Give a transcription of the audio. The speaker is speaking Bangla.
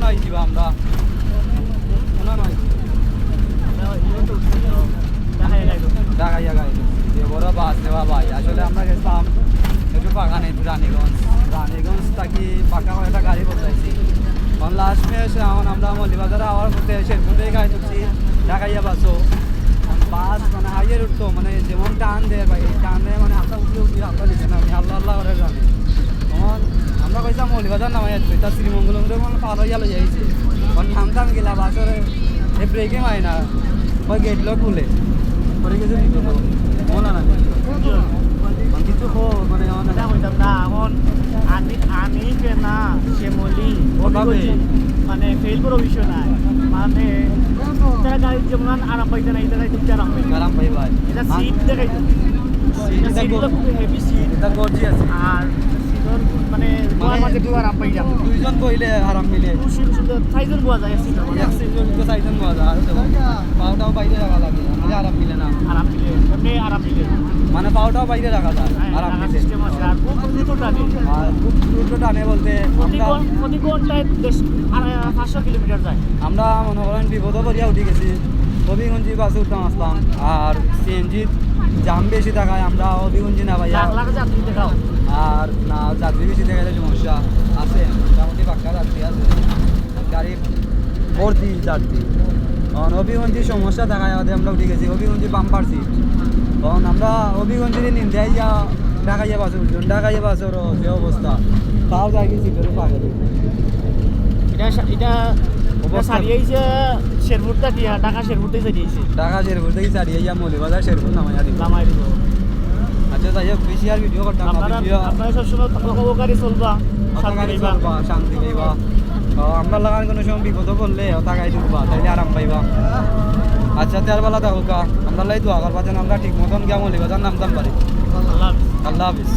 নয় যাবা আমরা কোনা নয় ঢাকাইয়া গাইল যে বড় বাস নেওয়া ভাই আসলে আমরা গেছিলাম একটু বাগানে রানীগঞ্জ থাকি পাকা একটা গাড়ি বসাইছি কারণ লাস্ট মে এসে এখন আমরা মল্লিবাজারে আওয়ার করতে শেরপুরেই গাড়ি ঢুকছি ঢাকাইয়া বাসও বাস মানে হাইয়ের উঠতো মানে যেমন টান দেয় ভাই টান দেয় মানে হাতা উঠি হাতা নিচে না আল্লাহ আল্লাহ করে জানে তখন আমরা কইসাম মল্লিবাজার নামাই আসছি তার শ্রীমঙ্গল মানে পার হইয়া লই যাইছি কারণ নামতাম গেলা বাসের এই ব্রেকে মাই না ওই গেটলো খুলে পরে কিছু নিত মনে না কিছু মানে এখন আমি না শ্যামলি মানে ফেল করার বিষয় নাই মানে তারা গাড়ি যেমন আরাম পাইতে না এটা খুব আরাম পাই ভাই এটা সিট দেখাই সিটগুলো খুব হেভি সিট এটা গর্জিয়াস আর সিটর মানে মাঝে খুব আরাম পাই যাবো দুইজন বইলে আরাম মিলে চাইজন বোয়া যায় সিট চাইজন পাওয়া যায় পাওটাও বাইরে রাখা লাগে মানে আরাম মিলে না আরাম মিলে এমনি আরাম মিলে মানে পাওটাও বাইরে রাখা যায় আরাম মিলে সিস্টেম আছে আর খুব দ্রুত টানে আর খুব দ্রুত টানে বলতে প্রতি ঘন্টায় 500 কিলোমিটার যায় আমরা মনে করেন বিপদও করিয়া উঠে গেছি হবিগঞ্জি বাসে উঠতাম আসলাম আর সিএনজি জাম বেশি থাকায় আমরা হবিগঞ্জি না ভাইয়া যাত্রী দেখাও আর না যাত্রী বেশি দেখাইলে সমস্যা আছে মোটামুটি পাক্কা যাত্রী আছে গাড়ি ভর্তি যাত্রী তখন হবিগঞ্জি সমস্যা দেখায় আমরা উঠে গেছি হবিগঞ্জি বাম্পার সিট তখন আমরা হবিগঞ্জির নিন্দাই যা ঢাকাইয়া বাসে উঠলাম ঢাকাইয়া বাসের যে অবস্থা তাও যাই গেছি ফেরত পাগে এটা সারিয়েছে শেরপুরটা কি ঢাকা শেরপুরটাই সারিয়েছে ঢাকা শেরপুর থেকে সারিয়ে মৌলিবাজার শেরপুর নামাইয়া দিব নামাই দিব আচ্ছা যাই হোক বেশি আর ভিডিও করতাম না আপনারা সবসময় উপকারী চলবা শান্তি পাইবা আমরা লাগান কোনো সময় বিপদ করলে তাকাই ঢুকবা তাইলে আরাম পাইবা আচ্ছা তার বেলা থাকুক আমরা লাই দোয়া করবা যেন আমরা ঠিক মতন গিয়া মৌলিবাজার নামতাম পারি আল্লাহ আল্লাহ হাফিজ